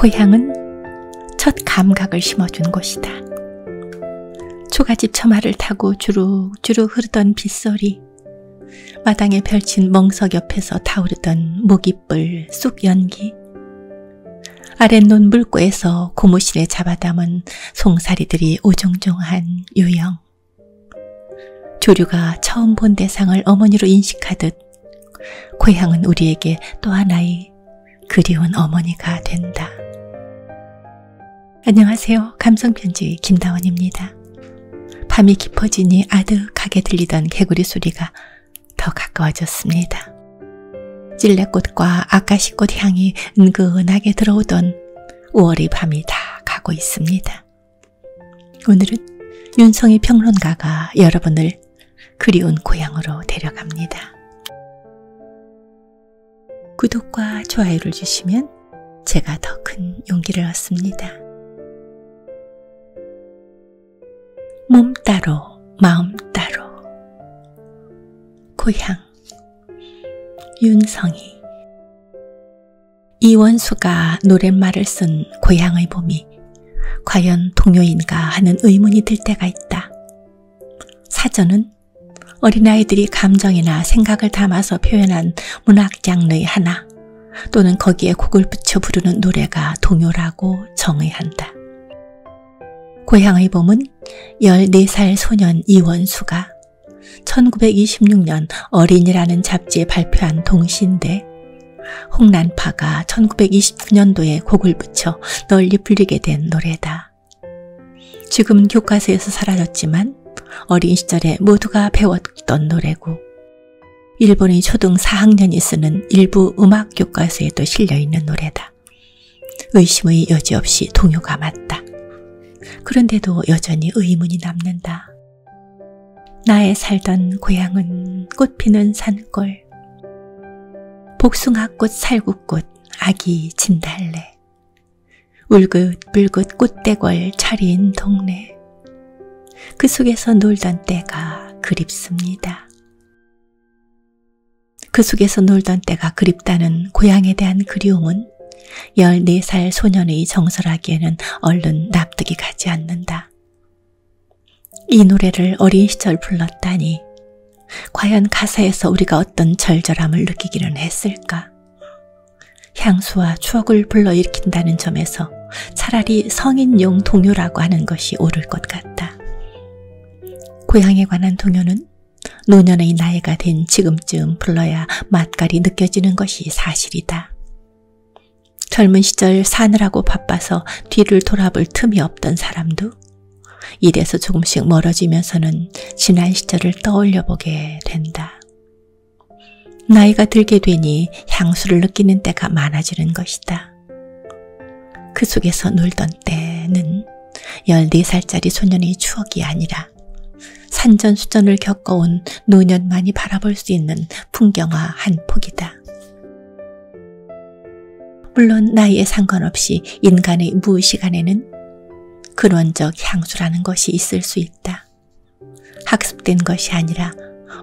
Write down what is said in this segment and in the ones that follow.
고향은 첫 감각을 심어준 곳이다. 초가집 처마를 타고 주룩주룩 흐르던 빗소리, 마당에 펼친 멍석 옆에서 타오르던 모깃불 쑥 연기, 아랫논 물고에서 고무실에 잡아담은 송사리들이 오종종한 유형, 조류가 처음 본 대상을 어머니로 인식하듯 고향은 우리에게 또 하나의 그리운 어머니가 된다. 안녕하세요. 감성편지 김다원입니다. 밤이 깊어지니 아득하게 들리던 개구리 소리가 더 가까워졌습니다. 찔레꽃과 아까시꽃 향이 은근하게 들어오던 5월의 밤이 다 가고 있습니다. 오늘은 윤성희 평론가가 여러분을 그리운 고향으로 데려갑니다. 구독과 좋아요를 주시면 제가 더 큰 용기를 얻습니다. 몸 따로 마음 따로 고향 윤성희. 이원수가 노랫말을 쓴 고향의 봄이 과연 동요인가 하는 의문이 들 때가 있다. 사전은 어린아이들이 감정이나 생각을 담아서 표현한 문학 장르의 하나 또는 거기에 곡을 붙여 부르는 노래가 동요라고 정의한다. 고향의 봄은 14살 소년 이원수가 1926년 어린이라는 잡지에 발표한 동시인데 홍란파가 1929년도에 곡을 붙여 널리 불리게 된 노래다. 지금은 교과서에서 사라졌지만 어린 시절에 모두가 배웠던 노래고 일본의 초등 4학년이 쓰는 일부 음악 교과서에도 실려있는 노래다. 의심의 여지 없이 동요가 맞다. 그런데도 여전히 의문이 남는다. 나의 살던 고향은 꽃피는 산골, 복숭아꽃, 살구꽃, 아기 진달래, 울긋불긋 꽃대궐 차린 동네, 그 속에서 놀던 때가 그립습니다. 그 속에서 놀던 때가 그립다는 고향에 대한 그리움은 14살 소년의 정설하기에는 얼른 납득이 가지 않는다. 이 노래를 어린 시절 불렀다니 과연 가사에서 우리가 어떤 절절함을 느끼기는 했을까? 향수와 추억을 불러일으킨다는 점에서 차라리 성인용 동요라고 하는 것이 옳을 것 같다. 고향에 관한 동요는 노년의 나이가 된 지금쯤 불러야 맛깔이 느껴지는 것이 사실이다. 젊은 시절 사느라고 바빠서 뒤를 돌아볼 틈이 없던 사람도 일에서 조금씩 멀어지면서는 지난 시절을 떠올려 보게 된다. 나이가 들게 되니 향수를 느끼는 때가 많아지는 것이다. 그 속에서 놀던 때는 14살짜리 소년의 추억이 아니라 산전수전을 겪어온 노년만이 바라볼 수 있는 풍경화 한 폭이다. 물론 나이에 상관없이 인간의 무의식 안에는 근원적 향수라는 것이 있을 수 있다. 학습된 것이 아니라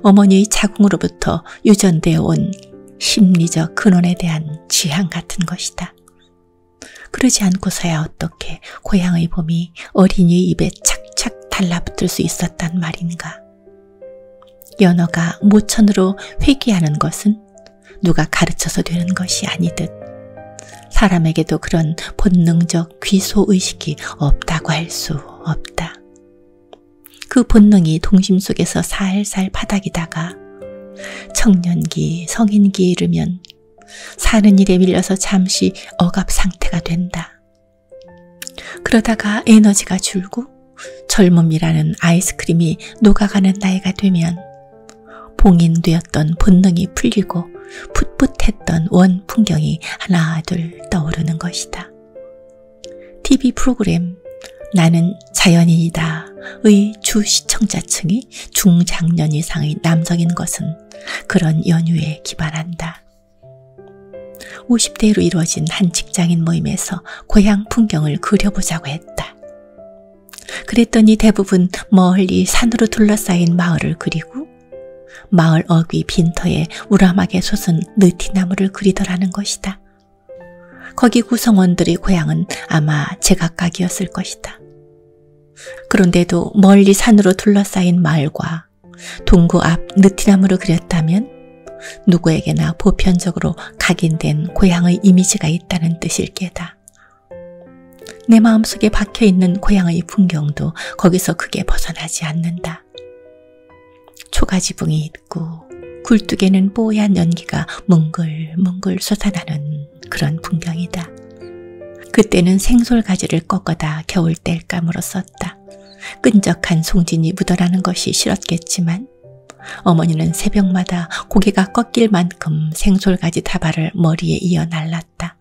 어머니의 자궁으로부터 유전되어 온 심리적 근원에 대한 지향 같은 것이다. 그러지 않고서야 어떻게 고향의 봄이 어린이의 입에 착착 달라붙을 수 있었단 말인가. 연어가 모천으로 회귀하는 것은 누가 가르쳐서 되는 것이 아니듯 사람에게도 그런 본능적 귀소의식이 없다고 할 수 없다. 그 본능이 동심 속에서 살살 바닥이다가 청년기, 성인기에 이르면 사는 일에 밀려서 잠시 억압 상태가 된다. 그러다가 에너지가 줄고 젊음이라는 아이스크림이 녹아가는 나이가 되면 봉인되었던 본능이 풀리고 풋풋했던 원 풍경이 하나 둘 떠오르는 것이다. TV 프로그램 나는 자연인이다 의 주 시청자층이 중장년 이상의 남성인 것은 그런 연유에 기반한다. 50대로 이루어진 한 직장인 모임에서 고향 풍경을 그려보자고 했다. 그랬더니 대부분 멀리 산으로 둘러싸인 마을을 그리고 마을 어귀 빈터에 우람하게 솟은 느티나무를 그리더라는 것이다. 거기 구성원들의 고향은 아마 제각각이었을 것이다. 그런데도 멀리 산으로 둘러싸인 마을과 동구 앞 느티나무를 그렸다면 누구에게나 보편적으로 각인된 고향의 이미지가 있다는 뜻일 게다. 내 마음속에 박혀있는 고향의 풍경도 거기서 크게 벗어나지 않는다. 초가지붕이 있고 굴뚝에는 뽀얀 연기가 뭉글뭉글 솟아나는 그런 풍경이다. 그때는 생솔가지를 꺾어다 겨울 땔감으로 썼다. 끈적한 송진이 묻어나는 것이 싫었겠지만 어머니는 새벽마다 고개가 꺾일 만큼 생솔가지 다발을 머리에 이어 날랐다.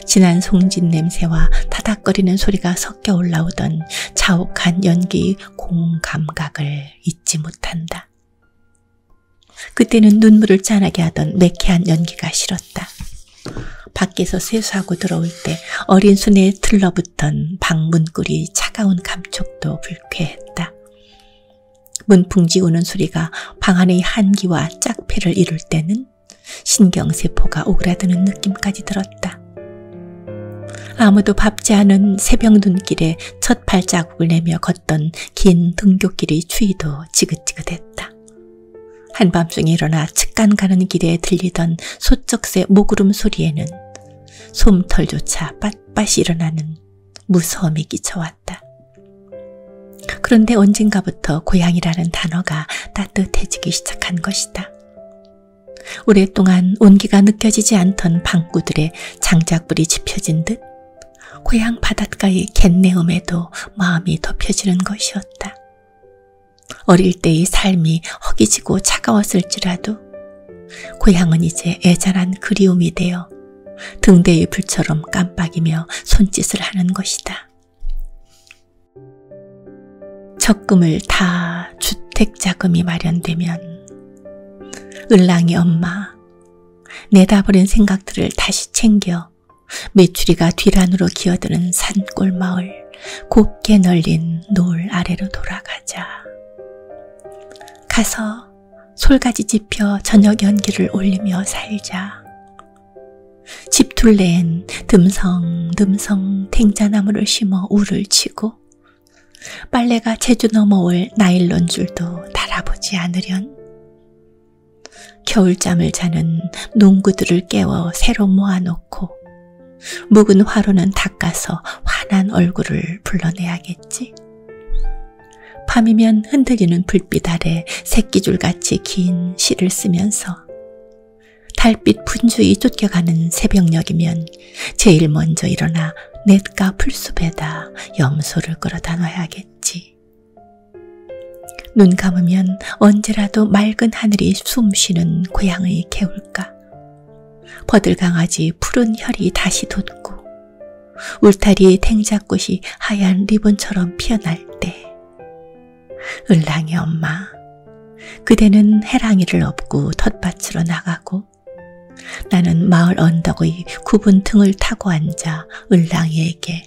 진한 송진 냄새와 타닥거리는 소리가 섞여 올라오던 자욱한 연기의 공감각을 잊지 못한다. 그때는 눈물을 짠하게 하던 매캐한 연기가 싫었다. 밖에서 세수하고 들어올 때 어린 손에 들러붙던 방문꿀이 차가운 감촉도 불쾌했다. 문풍지 우는 소리가 방 안의 한기와 짝패를 이룰 때는 신경세포가 오그라드는 느낌까지 들었다. 아무도 밟지 않은 새벽 눈길에 첫 발자국을 내며 걷던 긴 등굣길의 추위도 지긋지긋했다. 한밤중에 일어나 측간 가는 길에 들리던 소쩍새 모구름 소리에는 솜털조차 빳빳이 일어나는 무서움이 끼쳐왔다. 그런데 언젠가부터 고향이라는 단어가 따뜻해지기 시작한 것이다. 오랫동안 온기가 느껴지지 않던 방구들의 장작불이 지펴진 듯 고향 바닷가의 갯내음에도 마음이 덮여지는 것이었다. 어릴 때의 삶이 허기지고 차가웠을지라도 고향은 이제 애잔한 그리움이 되어 등대의 불처럼 깜빡이며 손짓을 하는 것이다. 적금을 다 주택자금이 마련되면 을랑이 엄마, 내다버린 생각들을 다시 챙겨 메추리가 뒤란으로 기어드는 산골 마을 곱게 널린 노을 아래로 돌아가자. 가서 솔가지 짚혀 저녁 연기를 올리며 살자. 집 둘레엔 듬성듬성 탱자나무를 심어 울을 치고 빨래가 제주 넘어올 나일론 줄도 달아보지 않으련. 겨울잠을 자는 농구들을 깨워 새로 모아놓고 묵은 화로는 닦아서 환한 얼굴을 불러내야겠지. 밤이면 흔들리는 불빛 아래 새끼줄같이 긴 시를 쓰면서 달빛 분주히 쫓겨가는 새벽녘이면 제일 먼저 일어나 냇가 풀숲에다 염소를 끌어다 놔야겠지. 눈 감으면 언제라도 맑은 하늘이 숨쉬는 고향의 개울가. 버들강아지 푸른 혈이 다시 돋고 울타리 탱자꽃이 하얀 리본처럼 피어날 때 을랑이 엄마, 그대는 해랑이를 업고 텃밭으로 나가고 나는 마을 언덕의 굽은 등을 타고 앉아 을랑이에게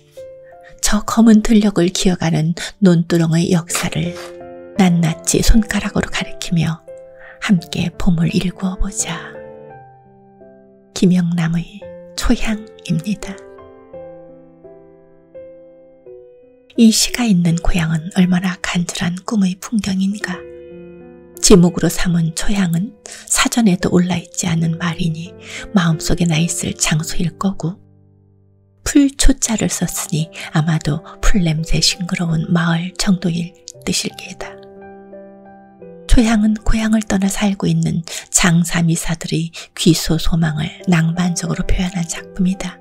저 검은 들녘을 기어가는 논두렁의 역사를 낱낱이 손가락으로 가리키며 함께 봄을 일구어 보자. 김영남의 초향입니다. 이 시가 있는 고향은 얼마나 간절한 꿈의 풍경인가. 지목으로 삼은 초향은 사전에도 올라있지 않은 말이니 마음속에 나있을 장소일 거고, 풀초자를 썼으니 아마도 풀냄새 싱그러운 마을 정도일 뜻일 게다. 초향은 고향을 떠나 살고 있는 장사미사들의 귀소 소망을 낭만적으로 표현한 작품이다.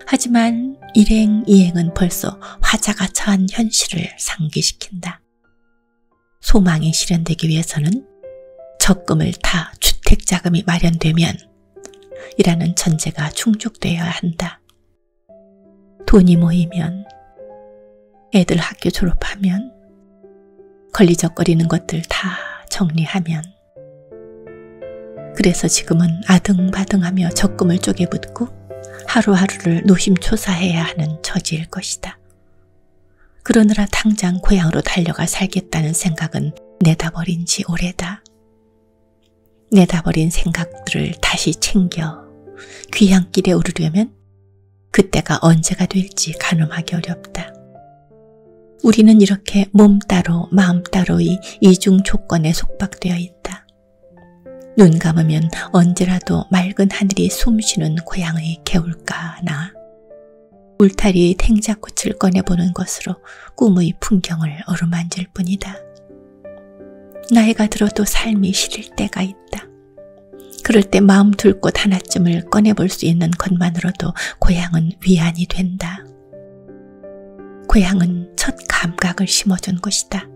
하지만 일행 이행은 벌써 화자가 처한 현실을 상기시킨다. 소망이 실현되기 위해서는 적금을 타 주택자금이 마련되면 이라는 전제가 충족되어야 한다. 돈이 모이면, 애들 학교 졸업하면, 걸리적거리는 것들 다 정리하면, 그래서 지금은 아등바등하며 적금을 쪼개붓고 하루하루를 노심초사해야 하는 처지일 것이다. 그러느라 당장 고향으로 달려가 살겠다는 생각은 내다버린 지 오래다. 내다버린 생각들을 다시 챙겨 귀향길에 오르려면 그때가 언제가 될지 가늠하기 어렵다. 우리는 이렇게 몸 따로 마음 따로의 이중 조건에 속박되어 있다. 눈 감으면 언제라도 맑은 하늘이 숨쉬는 고향의 개울가나 울타리 탱자꽃을 꺼내보는 것으로 꿈의 풍경을 어루만질 뿐이다. 나이가 들어도 삶이 시릴 때가 있다. 그럴 때 마음 둘 곳 하나쯤을 꺼내볼 수 있는 것만으로도 고향은 위안이 된다. 고향은 첫 감각을 심어준 곳이다.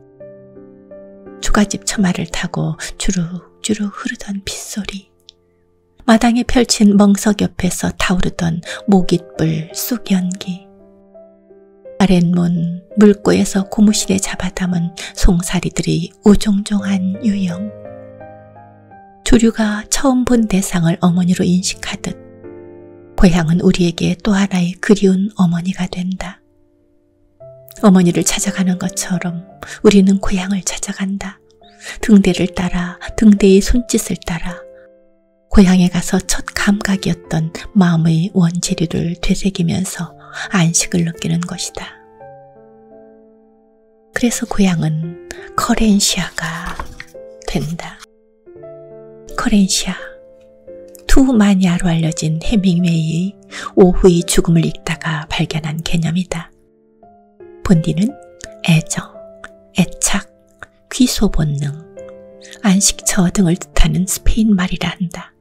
초가집 처마를 타고 주룩주룩 흐르던 빗소리, 마당에 펼친 멍석 옆에서 타오르던 모깃불 쑥연기, 아랫문 물고에서 고무신에 잡아담은 송사리들의 오종종한 유형, 조류가 처음 본 대상을 어머니로 인식하듯 고향은 우리에게 또 하나의 그리운 어머니가 된다. 어머니를 찾아가는 것처럼 우리는 고향을 찾아간다. 등대를 따라, 등대의 손짓을 따라 고향에 가서 첫 감각이었던 마음의 원재료를 되새기면서 안식을 느끼는 것이다. 그래서 고향은 커렌시아가 된다. 커렌시아, 투 마니아로 알려진 해밍웨이의 오후의 죽음을 읽다가 발견한 개념이다. 본디는 애정, 애착, 귀소 본능, 안식처 등을 뜻하는 스페인 말이라 한다.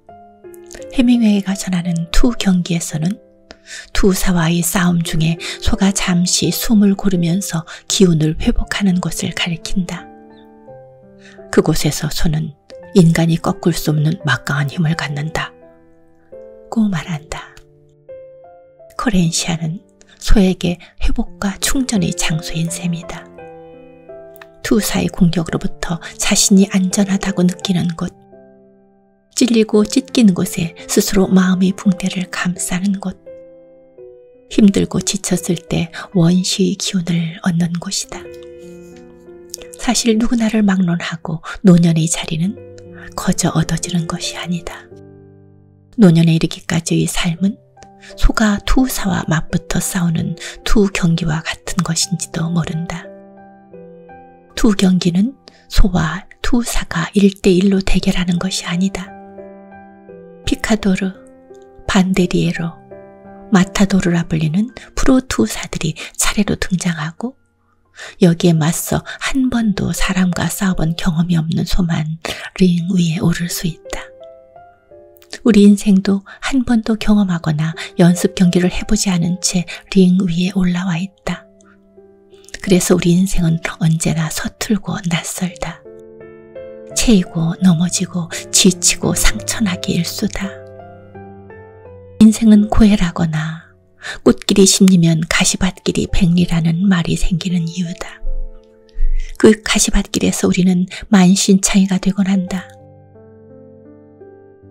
해밍웨이가 전하는 투 경기에서는 투사와의 싸움 중에 소가 잠시 숨을 고르면서 기운을 회복하는 곳을 가리킨다. 그곳에서 소는 인간이 꺾을 수 없는 막강한 힘을 갖는다 고 말한다. 커렌시아는 소에게 회복과 충전의 장소인 셈이다. 투사의 공격으로부터 자신이 안전하다고 느끼는 곳, 찔리고 찢기는 곳에 스스로 마음의 붕대를 감싸는 곳, 힘들고 지쳤을 때 원시의 기운을 얻는 곳이다. 사실 누구나를 막론하고 노년의 자리는 거저 얻어지는 것이 아니다. 노년에 이르기까지의 삶은 소가 투사와 맞붙어 싸우는 투 경기와 같은 것인지도 모른다. 투 경기는 소와 투사가 1대1로 대결하는 것이 아니다. 피카도르, 반데리에로, 마타도르라 불리는 프로투사들이 차례로 등장하고 여기에 맞서 한 번도 사람과 싸워본 경험이 없는 소만 링 위에 오를 수 있다. 우리 인생도 한 번도 경험하거나 연습 경기를 해보지 않은 채 링 위에 올라와 있다. 그래서 우리 인생은 언제나 서툴고 낯설다. 채이고 넘어지고 지치고 상처나기 일쑤다. 인생은 고해라거나 꽃길이 심리면 가시밭길이 백리라는 말이 생기는 이유다. 그 가시밭길에서 우리는 만신창이가 되곤 한다.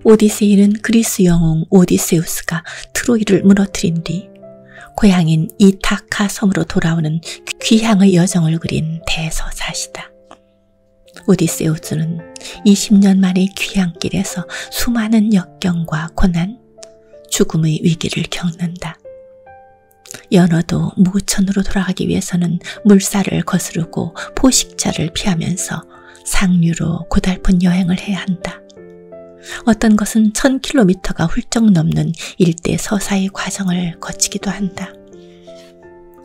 오디세이는 그리스 영웅 오디세우스가 트로이를 무너뜨린 뒤 고향인 이타카 섬으로 돌아오는 귀향의 여정을 그린 대서사시다. 오디세우스는 20년 만의 귀향길에서 수많은 역경과 고난, 죽음의 위기를 겪는다. 연어도 무천으로 돌아가기 위해서는 물살을 거스르고 포식자를 피하면서 상류로 고달픈 여행을 해야 한다. 어떤 것은 1000km가 훌쩍 넘는 일대 서사의 과정을 거치기도 한다.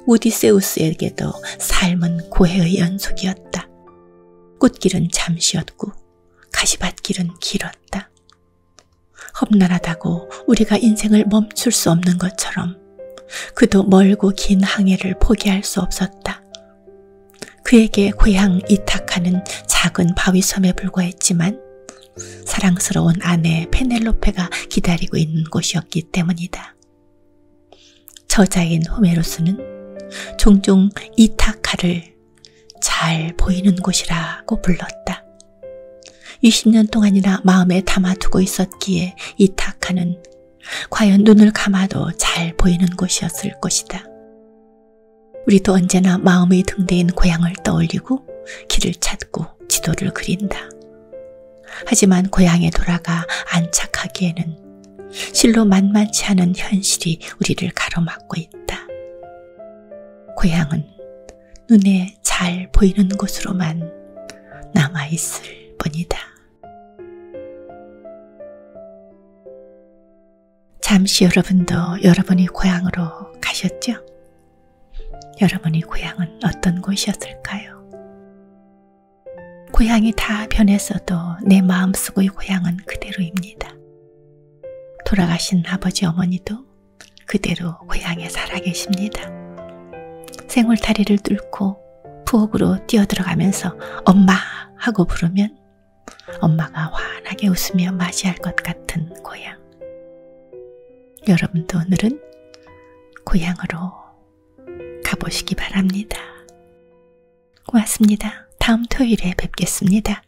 오디세우스에게도 삶은 고해의 연속이었다. 꽃길은 잠시였고 가시밭길은 길었다. 험난하다고 우리가 인생을 멈출 수 없는 것처럼 그도 멀고 긴 항해를 포기할 수 없었다. 그에게 고향 이타카는 작은 바위섬에 불과했지만 사랑스러운 아내 페넬로페가 기다리고 있는 곳이었기 때문이다. 저자인 호메로스는 종종 이타카를 잘 보이는 곳이라고 불렀다. 20년 동안이나 마음에 담아두고 있었기에 이타카는 과연 눈을 감아도 잘 보이는 곳이었을 것이다. 우리도 언제나 마음의 등대인 고향을 떠올리고 길을 찾고 지도를 그린다. 하지만 고향에 돌아가 안착하기에는 실로 만만치 않은 현실이 우리를 가로막고 있다. 고향은 눈에 잘 보이는 곳으로만 남아있을 뿐이다. 잠시 여러분도 여러분의 고향으로 가셨죠? 여러분의 고향은 어떤 곳이었을까요? 고향이 다 변했어도 내 마음속의 고향은 그대로입니다. 돌아가신 아버지 어머니도 그대로 고향에 살아계십니다. 생울타리를 뚫고 부엌으로 뛰어들어가면서 엄마 하고 부르면 엄마가 환하게 웃으며 맞이할 것 같은 고향. 여러분도 오늘은 고향으로 가보시기 바랍니다. 고맙습니다. 다음 토요일에 뵙겠습니다.